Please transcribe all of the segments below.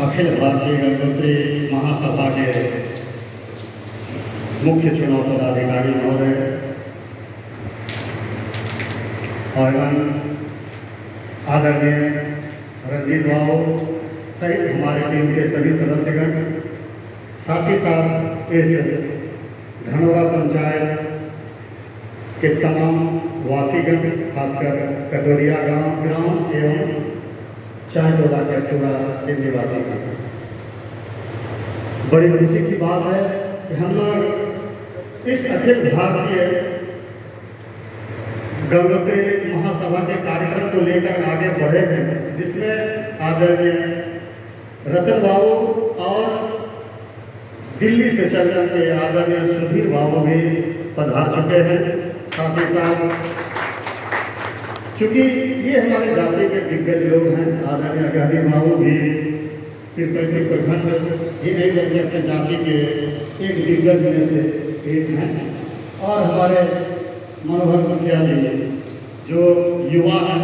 अखिल भारतीय गंगोत्री महासभा के मुख्य चुनाव पदाधिकारी महोदय एवं आदरणीय रंजीत बाबू सहित हमारी टीम के सभी सदस्यगण, साथ ही साथ इस धनोरा पंचायत के तमाम वासीगण, खासकर कटोरिया ग्राम एवं चायतोड़ा कैथोड़ा के निवासी हैं। बड़ी खुशी की बात है कि हम लोग इस अखिल भारतीय गंगोत्री महासभा के कार्यक्रम को लेकर आगे बढ़े हैं, जिसमें आदरणीय रतन बाबू और दिल्ली से चल के आदरणीय सुधीर बाबू भी पधार चुके हैं। साथ ही साथ चूँकि ये हमारे जाति के दिग्गज लोग हैं, आदरणीय गांधी बाबू भी तिरुपति प्रखंड ही नहीं बल्कि अपने जाति के एक दिग्गज में से एक हैं, और हमारे मनोहर मुखिया जी जो युवा हैं,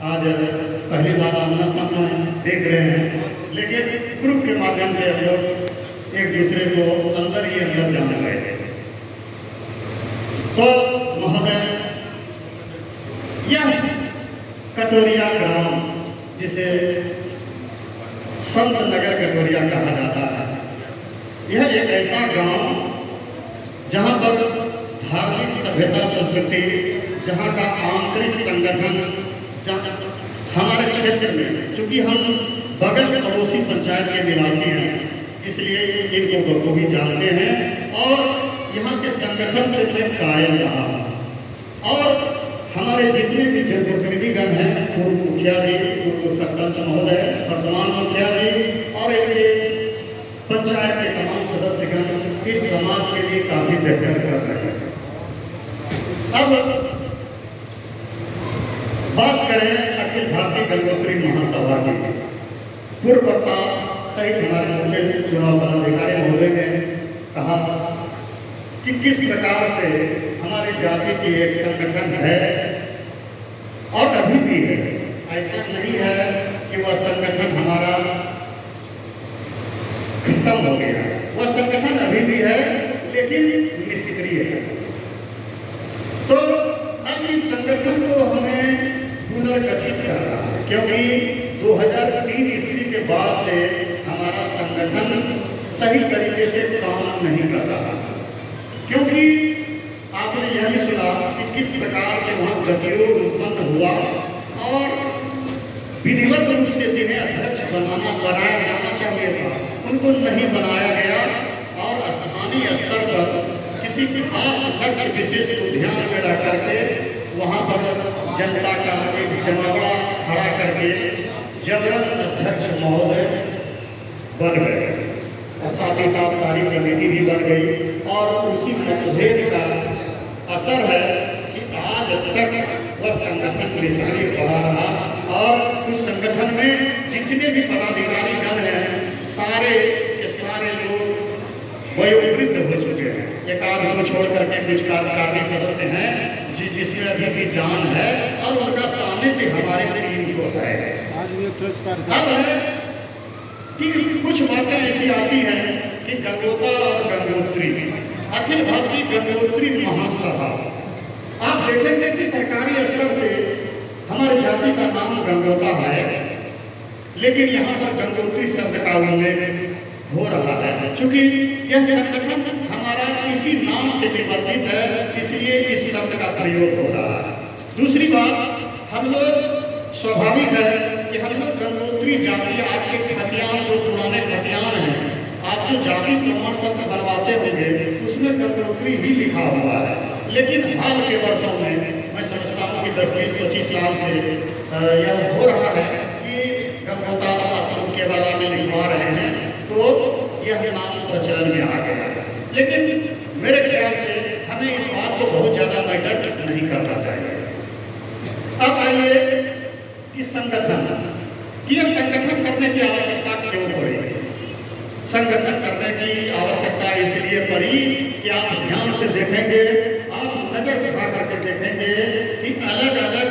आज पहली बार आमना सामना देख रहे हैं, लेकिन ग्रुप के माध्यम से हम लोग एक दूसरे को अंदर ही अंदर जान रहे थे। तो महोदय, यह कटोरिया ग्राम, जिसे संत नगर कटोरिया कहा जाता है, यह एक ऐसा गांव जहां पर धार्मिक सभ्यता संस्कृति, जहां का आंतरिक संगठन हमारे क्षेत्र में, चूंकि हम बगल पड़ोसी पंचायत के निवासी हैं, इसलिए इनको बखूबी जानते हैं और यहाँ के संगठन से मैं कायम रहा हूँ। और हमारे जितने भी जनप्रतिनिधिगण हैं, पूर्व मुखिया जी, पूर्व सरपंच महोदय, वर्तमान मुखिया जी और एक पंचायत के तमाम सदस्यगण इस समाज के लिए काफी बेहतर कर रहे हैं। अब बात करें अखिल भारतीय गंगोत्री महासभा की, पूर्व वक्ता सहित हमारे मुख्य चुनाव पदाधिकारी महोदय ने कहा कि किस प्रकार से हमारी जाति की एक संगठन है और अभी भी है। ऐसा नहीं है कि वह संगठन हमारा खत्म हो गया, वह संगठन अभी भी है लेकिन निष्क्रिय है। तो अब इस संगठन को हमें पुनर्गठित करना है, क्योंकि 2003 ईस्वी के बाद से हमारा संगठन सही तरीके से काम नहीं कर रहा, क्योंकि आपने यह भी सुना कि किस प्रकार से वहाँ गतिरोध उत्पन्न हुआ और विधिवत रूप से जिन्हें अध्यक्ष बनाया जाना चाहिए था, उनको नहीं बनाया गया और स्थानीय स्तर पर किसी खास लक्ष्य विशेष को ध्यान में रख करके वहाँ पर जनता का एक जमावड़ा खड़ा करके जबरन अध्यक्ष महोदय बन गए और साथ ही साथ सारी कमेटी भी बन गई। और उसी मतभेद का असर है कि आज तक वह संगठन निष्क्रिय पड़ा रहा और उस संगठन में जितने भी पदाधिकारी गण हैं, सारे के सारे लोग वयोवृद्ध हो चुके हैं। एक आध को छोड़ करके कुछ कार्यकारिणी सदस्य हैं जिसमें अभी भी जान है और उनका सानिध्य हमारी टीम को है। अब है कि कुछ बातें ऐसी आती हैं कि गंगोता और गंगोत्री, अखिल भारतीय गंगोत्री महासभा, आप देखेंगे कि सरकारी स्तर से हमारी जाति का नाम गंगोता है, लेकिन यहाँ पर गंगोत्री शब्द का उल्लेख हो रहा है। चूंकि यह संगठन हमारा इसी नाम से निबंधित है, इसलिए इस शब्द का प्रयोग हो रहा है। दूसरी बात, हम लोग स्वाभाविक है कि हम लोग गंगोत्री जाति, आपके खतियान जो पुराने खतियान हैं, आप जो जाति प्रमाण पत्र बनवाते होंगे उसमें गंगोत्री ही लिखा हुआ है, लेकिन हाल के वर्षों में मैं समझता हूँ कि 10, 20, 25 साल से यह हो रहा है कि गंगोता केवल में लिखवा रहे हैं, तो यह नाम प्रचलन में आ गया है। लेकिन मेरे ख्याल से हमें इस बात को बहुत ज़्यादा मैटर नहीं करना चाहिए। अब आइए कि संगठन, कि यह संगठन करने की आवश्यकता क्यों पड़ी। संगठन करने की आवश्यकता इसलिए पड़ी कि आप ध्यान से देखेंगे, आप नजर उठा करके देखेंगे कि अलग अलग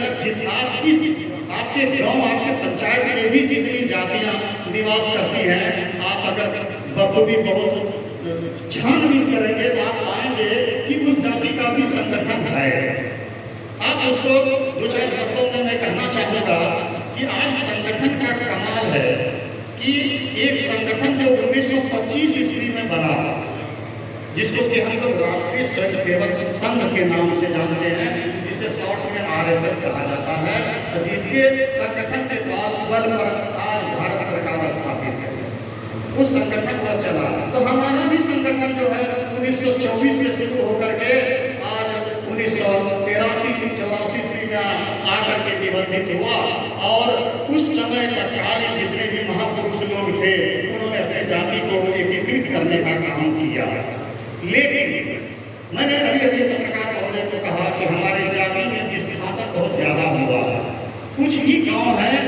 आपकी आपके गांव, आपके पंचायत में भी जितनी जातियां निवास करती हैं, आप अगर बखूबी बहुत छानबीन करेंगे तो आप पाएंगे कि उस जाति का भी संगठन है। आप उसको दो चार शब्दों में मैं कहना चाहूँगा कि आज संगठन का कमाल है कि एक संगठन जो 1925 ईस्वी में बना, जिसको कि हम लोग राष्ट्रीय स्वयं सेवक संघ के नाम से जानते हैं, जिसे शॉर्ट में RSS कहा जाता है, जिनके संगठन के बल पर आज भारत सरकार स्थापित है, उस संगठन पर चला। तो हमारा भी संगठन जो है 1924 से शुरू होकर के आज 1983-84 ईस्वी में आकर के निबंधित हुआ, और उस समय तत्कालीन जितने भी महापुरुष लोग थे उन्होंने अपने जाति को एकीकृत करने का काम किया। लेकिन मैंने अभी पत्रकार महोदय को कहा कि हमारी जाति में विस्थापन बहुत ज्यादा हुआ है। कुछ ही गांव हैं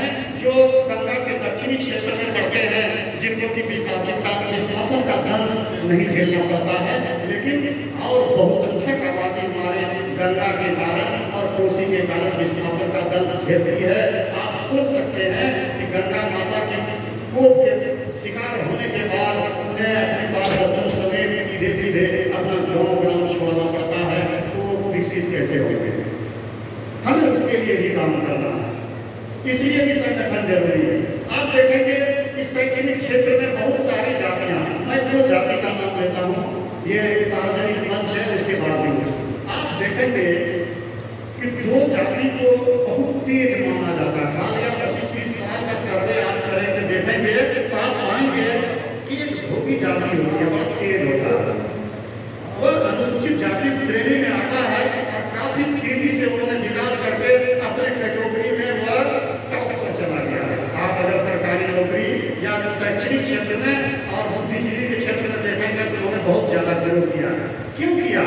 जो गंगा के दक्षिणी क्षेत्र में पड़ते हैं, जिनको कि विस्थापन का दंश नहीं झेलना पड़ता है, लेकिन और बहुसंख्यक आबादी हमारे गंगा के कारण और कोसी के कारण विस्थापन का दंश झेलती है। आप सोच सकते हैं कि गंगा माता के कोप के शिकार होने के बाद उन्हें अपने बाल बच्चों समेत सीधे सीधे अपना गांव ग्राम छोड़ना पड़ता है, तो वो विकसित कैसे होते हैं? हमें उसके लिए भी काम करना है, इसलिए भी संगठन जरूरी है। आप देखेंगे कि शैक्षणिक क्षेत्र में बहुत सारी जातियां, मैं दो जाति का नाम लेता हूँ, ये सार्वजनिक मंच है, उसके बाद भी आप देखेंगे कि दो जाति को बहुत तेज माना जाता है। हालिया 25-30 साल का सर्वे आप करेंगे, देखेंगे तो आप पाएंगे कि एक धोबी जाति होती है, बहुत तेज होता है, वह अनुसूचित जाति श्रेणी में आता है और काफी तेजी से उन्होंने विकास करके अपने कैटेगरी में वह टॉप पर चला गया है। आप अगर सरकारी नौकरी या शैक्षणिक क्षेत्र में और बुद्धिजीवी के क्षेत्र में देखेंगे तो उन्होंने बहुत ज्यादा ग्रो किया है। क्यों किया?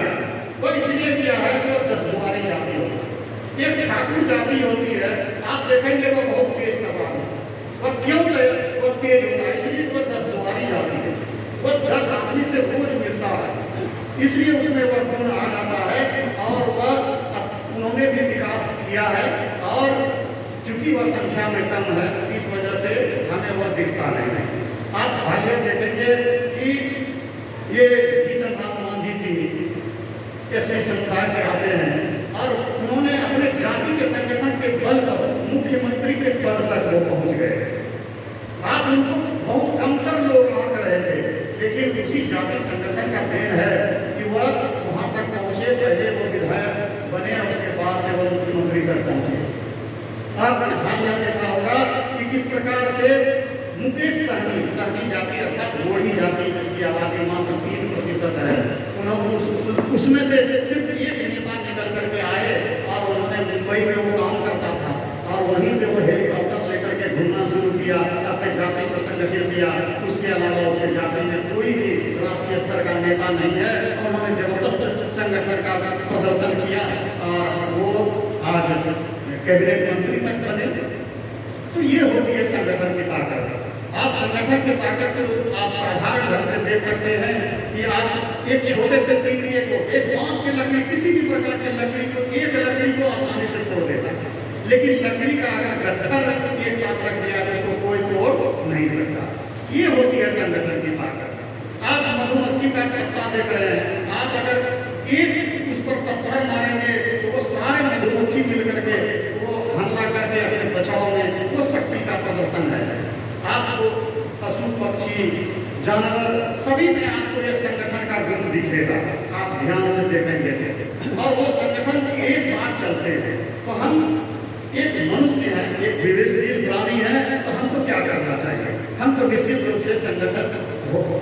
वह इसलिए किया है कि वह 10 द्वारी जाति होती है, एक ठाकुर जाति होती है, आप देखेंगे वो बहुत तेज तबाह है। वह क्यों वो तेज होता है? इसलिए वह 10 द्वारी जाति है, वह 10 आदमी से रोज मिलता है, इसलिए उसमें वह गुण आ जाता है और वह उन्होंने भी विकास किया है, और चूंकि वह संख्या में कम है इस वजह से हमें वह दिखता नहीं है। आप हालिया देखेंगे कि ये जीतन राम मांझी जी SC समुदाय से आते हैं और उन्होंने अपने जाति के संगठन के बल पर मुख्यमंत्री के पद तक वो पहुंच गए। आप उनको बहुत कमतर लोग आंक रहे थे, लेकिन उसी जाति संगठन का देन है कि वह वहां तक पहुंचे। पहले वो विधायक बने, उसके बाद से वह मुख्यमंत्री तक पहुंचे। आपने हालिया देखा होगा कि किस प्रकार से मुकेश सहनी जाति अर्थात गोढ़ी जाति, जिसकी आबादी मात्र 3% है, उन्होंने उसमें से सिर्फ एक नेता निकल करके आए और उन्होंने मुंबई में वो काम करता था और वहीं से वो हेलीकॉप्टर लेकर के घूमना शुरू किया, अपने जाति को संगठित किया। उसके अलावा उसके जाति में कोई भी राष्ट्रीय स्तर का नेता नहीं है, उन्होंने जबरदस्त संगठन का प्रदर्शन किया और वो आज कैबिनेट मंत्री तक बने। तो ये होती है संगठन की ताकत। आप संगठन की ताकत को आप साधारण ढंग से देख सकते हैं कि आप एक छोटे से तीलिए को, एक बांस की लकड़ी, किसी भी प्रकार की लकड़ी को, एक लकड़ी को आसानी से तोड़ देता है, लेकिन लकड़ी का अगर गट्ठर एक साथ रख दिया तो उसको कोई तोड़ नहीं सकता। ये होती है संगठन की ताकत। आप मधुमक्खी का छत्ता देख रहे हैं, आप अगर एक उस पर पत्थर मारेंगे तो वो सारे मधुमक्खी मिलकर के वो हमला करके अपने बचाव में, वो शक्ति का प्रदर्शन है। आपको पशु पक्षी जानवर सभी में आपको ये संगठन का गुण दिखेगा, आप ध्यान से देखेंगे और वो संगठन एक साथ चलते हैं। तो हम एक मनुष्य हैं, एक विवेकशील प्राणी है, तो हमको क्या करना चाहिए? हमको निश्चित रूप से संगठन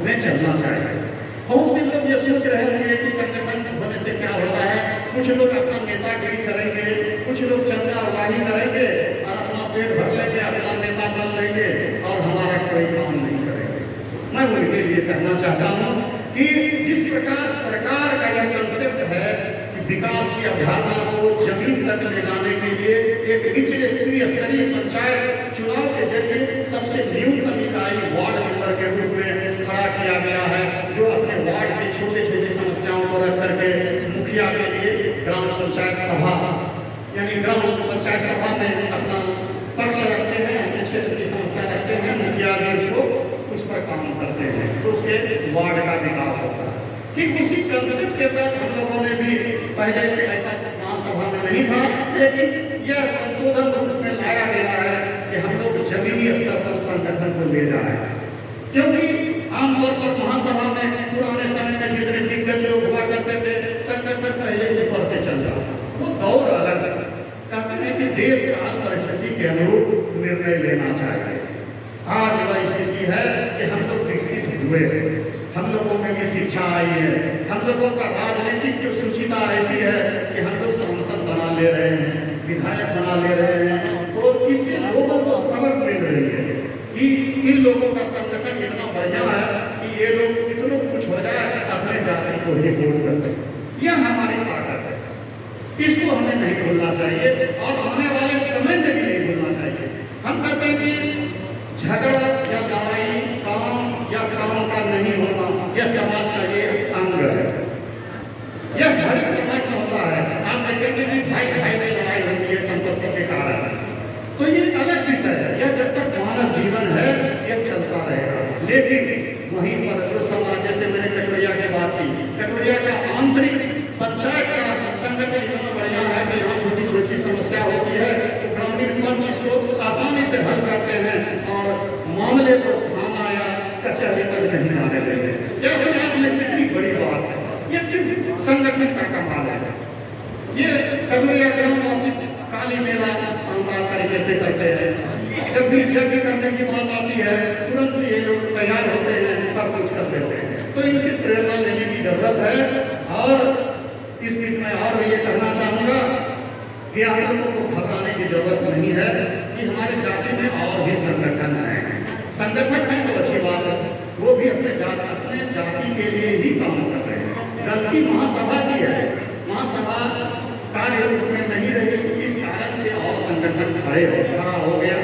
में चलना चाहिए। बहुत से लोग ये सोच रहे होंगे कि संगठन होने से क्या होता है, कुछ लोग अपना नेतागिरी करेंगे, कुछ लोग चंदा उगाही करेंगे और अपना पेट भर लेंगे, अपना नेता बन लेंगे और हमारा कोई काम नहीं करेंगे। मैं उनके लिए कहना चाहता हूँ कि जिस प्रकार सरकार का यह कंसेप्ट है कि विकास की अवधारणा को जमीन तक ले जाने के लिए एक निचले त्रिस्तरीय पंचायत चुनाव के जरिए सबसे न्यूनतम इकाई वार्ड मेंबर के रूप में खड़ा किया गया है, जो अपने वार्ड की छोटे छोटे समस्याओं को रख करके मुखिया के लिए ग्राम पंचायत सभा यानी ग्राम पंचायत सभा में अपना पक्ष अधिकारी उसको उस पर काम करते हैं, तो उसके वार्ड का विकास होता है। ठीक उसी कंसेप्ट के तहत हम लोगों ने भी पहले ऐसा महासभा में नहीं था, लेकिन यह संशोधन रूप में लाया गया है कि हम लोग जमीनी स्तर पर संगठन को ले जाए, क्योंकि आमतौर पर महासभा में पुराने समय में जितने दिग्गज लोग हुआ करते थे, संगठन पहले ऊपर से चल रहा, वो दौर अलग है। कहते हैं कि देश काल परिस्थिति के अनुरूप निर्णय लेना चाहिए। आज वह स्थिति है कि हम लोग विकसित हुए हैं, हम लोगों में भी शिक्षा आई है, हम लोगों का राजनीतिक जो सुचिता ऐसी है कि हम लोग सांसद बना ले रहे हैं, विधायक बना ले रहे हैं, तो इससे लोगों को समझ मिल रही है कि इन लोगों का संगठन इतना बढ़िया है कि ये लोग कितनों कुछ हो जाए अपने जाति को ही वोट करते हैं। यह हमारी ताकत है, इसको हमें नहीं भूलना चाहिए और आने वाले समय में भी नहीं भूलना चाहिए। हम कहते हैं कि झगड़ा या लड़ाई काम या काम का नहीं होना यह समाज का ये अंग है, यह हर एक समाज में होता है। आप देखेंगे कि भाई भाई में लड़ाई होती है संपत्ति के कारण, तो ये अलग विषय है, यह जब तक मानव जीवन है यह चलता रहेगा। लेकिन वहीं पर जो समाज, जैसे मैंने कटोरिया की बात की, कटोरिया का आंतरिक पंचायत का संगठन इतना बढ़िया है कि यहाँ छोटी छोटी समस्या होती है तो ग्रामीण पंच इसको आसानी से हल करते हैं और मामले को थाना या कचहरी तक नहीं जाने देते। यह अपने आप में कितनी बड़ी बात है, ये सिर्फ संगठन का कमाल है। ये कटोरिया ग्रामवासी काली मेला शानदार तरीके से करते हैं, जब भी यज्ञ करने की बात आती है तुरंत ये लोग तैयार होते हैं, सब कुछ कर देते हैं। तो इनसे प्रेरणा लेने की जरूरत है। और इस बीच में और ये कहना चाहूँगा कि आप लोगों को घबराने की जरूरत नहीं है कि हमारे जाति में और भी संगठन हैं। संगठन है तो अच्छी बात है, वो भी अपने जाति के लिए ही काम कर रहे हैं। गलती महासभा की है, महासभा कार्य रूप में नहीं रही, इस कारण से और संगठन खड़ा हो गया।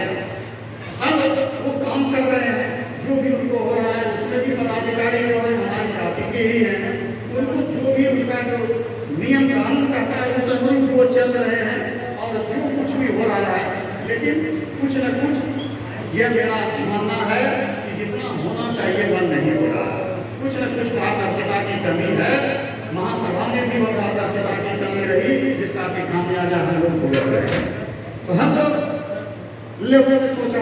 अब वो काम कर रहे हैं, जो भी उनको हो रहा है उसमें भी पदाधिकारी जो है हमारी जाति के ही हैं, उनको जो भी उनका जो नियम कानून कहता है उस अनुरूप वो चल रहे हैं और जो कुछ भी हो रहा है। लेकिन कुछ न कुछ यह मेरा मानना है कि जितना होना चाहिए वह नहीं हो रहा, कुछ न कुछ पारदर्शिता की कमी है। महासभा में भी वह पारदर्शिता की कमी रही जिसका भी खामियाजा हम लोग भुगत रहे हैं। तो हम लोगों ने सोचा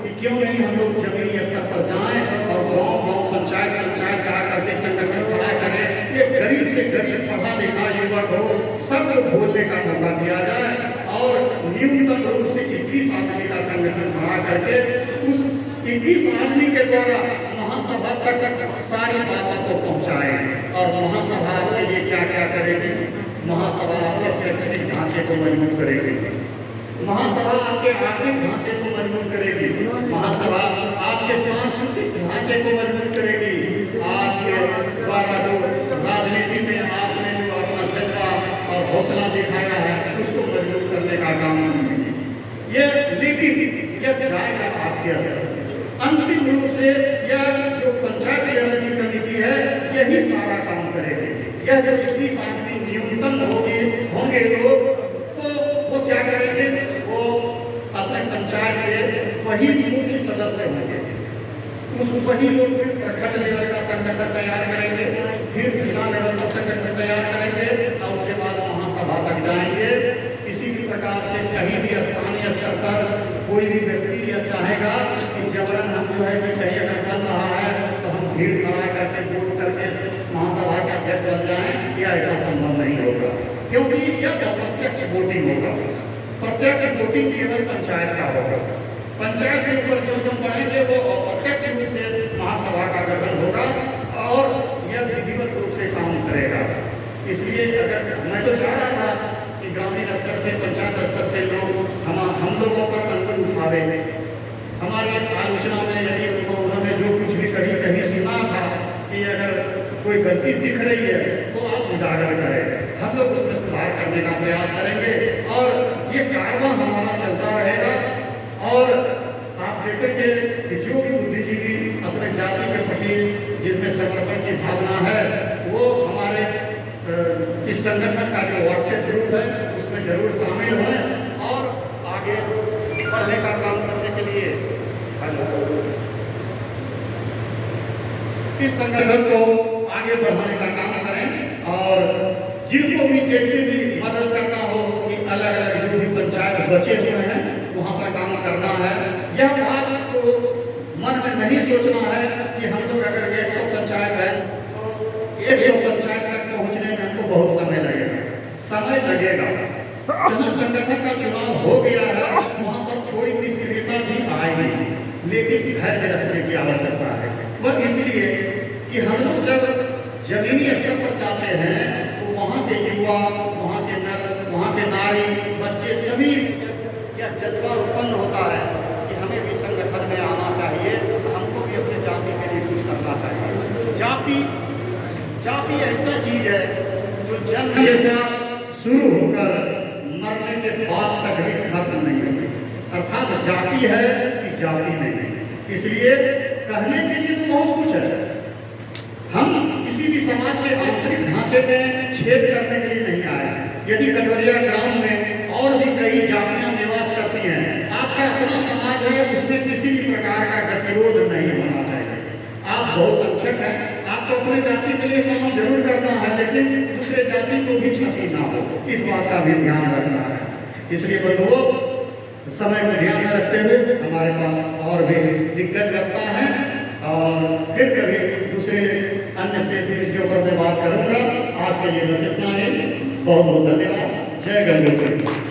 कि क्यों नहीं हम लोग जमीनी स्तर पर जाएं और गाँव पंचायत जा करके संगठन खड़ा करें। ये गरीब से गरीब पढ़ा लिखा युवक हो, सब लोग बोलने का मौका दिया जाए और न्यूनतम रूप से 21 आदमी का संगठन खड़ा करके उस 21 आदमी के द्वारा महासभा तक सारी बातों को पहुंचाए। और महासभा के लिए क्या क्या करेगी? महासभा आपके शैक्षणिक ढांचे को मजबूत करेगी, महासभा आपके आर्थिक ढांचे को मजबूत करेगी, महासभा आपके सांस्कृतिक ढांचे को मजबूत करेगी, आपके द्वारा जो राजनीति में आपने जो अपना जज्बा और हौसला दिखाया है उसको मजबूत करने का काम करेगी। ये लेकिन जब जाएगा आपके असर से, अंतिम रूप से यह जो पंचायत लेवल की कमेटी है यही सारा काम करेगी। यह जो 21 आदमी न्यूनतम होंगे लोग, तो वो क्या करेंगे? वो अपने पंचायत से वही मुख्य सदस्य होंगे, वही लोग फिर प्रखंड लेवल का संगठन तैयार करेंगे, फिर जिला लेवल का संगठन तैयार करेंगे और उसके बाद महासभा तक जाएंगे। किसी भी प्रकार से कहीं भी स्थानीय स्तर पर कोई भी व्यक्ति यह चाहेगा कि जबरन हम जो है कि कहीं अगर चल रहा है तो हम भीड़ खड़ा करके वोट करके महासभा के अध्यक्ष बन जाएं, यह ऐसा संभव नहीं होगा, क्योंकि यह प्रत्यक्ष वोटिंग होगा। प्रत्यक्ष वोटिंग केवल पंचायत का होगा, पंचायत से ऊपर जो बढ़ेंगे वो अप्रत्यक्ष रूप से महासभा का गठन होगा और यह विधिवत रूप से काम करेगा। इसलिए अगर मैं तो चाह रहा था कि ग्रामीण स्तर से पंचायत स्तर से लोग हम लोगों पर अंकुर उठावे, हमारी आलोचना में यदि उन्होंने जो कुछ भी कहीं सुना था कि अगर कोई गलती दिख रही है तो आप उजागर करें, हम लोग उसमें सुधार करने का प्रयास करेंगे और ये कारवां हमारा चलता रहेगा। और आप देखेंगे कि जो भी बुद्धिजीवी अपने जाति के प्रति जिनमें समर्पण की भावना है वो हमारे इस संगठन का जो व्हाट्सएप ग्रुप है उसमें जरूर शामिल हों और आगे बढ़ने का काम करने के लिए इस संगठन को आगे बढ़ाने का काम करें और जिनको भी जैसे भी मदद करना हो कि अलग अलग जो भी पंचायत बचे हुए हैं वहाँ पर काम करना है। यह बात को मन में नहीं सोचना है कि हम लोग अगर 100 पंचायत है तो 100 पंचायत तक पहुँचने में हमको बहुत समय लगेगा। जहाँ संगठन का चुनाव हो गया है वहाँ पर थोड़ी निष्क्रियता भी आएगी, लेकिन धैर्य रखने की आवश्यकता है। वह इसलिए कि हम लोग जब जमीनी स्तर पर जाते हैं तो वहाँ के युवा, वहाँ के नर, वहाँ के नारी, बच्चे सभी यह जज्बा उत्पन्न होता है कि हमें भी संगठन में आना चाहिए, हमको भी अपने जाति के लिए कुछ करना चाहिए। जाति ऐसा चीज है जो जन्म जैसा शुरू होकर मरने के बाद तक भी खत्म नहीं होती, अर्थात जाति है कि जाति नहीं। इसलिए कहने के लिए तो बहुत कुछ है। हम किसी भी समाज के आंतरिक ढांचे में छेद करने के लिए नहीं आए। यदि कटोरिया ग्राम में और भी कई जातियां निवास करती हैं, आपका अपना समाज है, उसमें किसी भी प्रकार का गतिरोध नहीं होना चाहिए। आप बहुसंख्यक हैं, आपको अपने जाति के लिए काम जरूर करना है, लेकिन दूसरे जाति को भी क्षति ना हो, इस बात का भी ध्यान रखना है। इसलिए बंधुओं, समय को ध्यान में रखते हुए हमारे पास और भी दिग्गज वक्ता हैं और फिर कभी दूसरे अन्य शेष विषयों पर मैं बात करूंगा। आज के लिए बस इतना ही। बहुत बहुत धन्यवाद। जय गंगोत्री।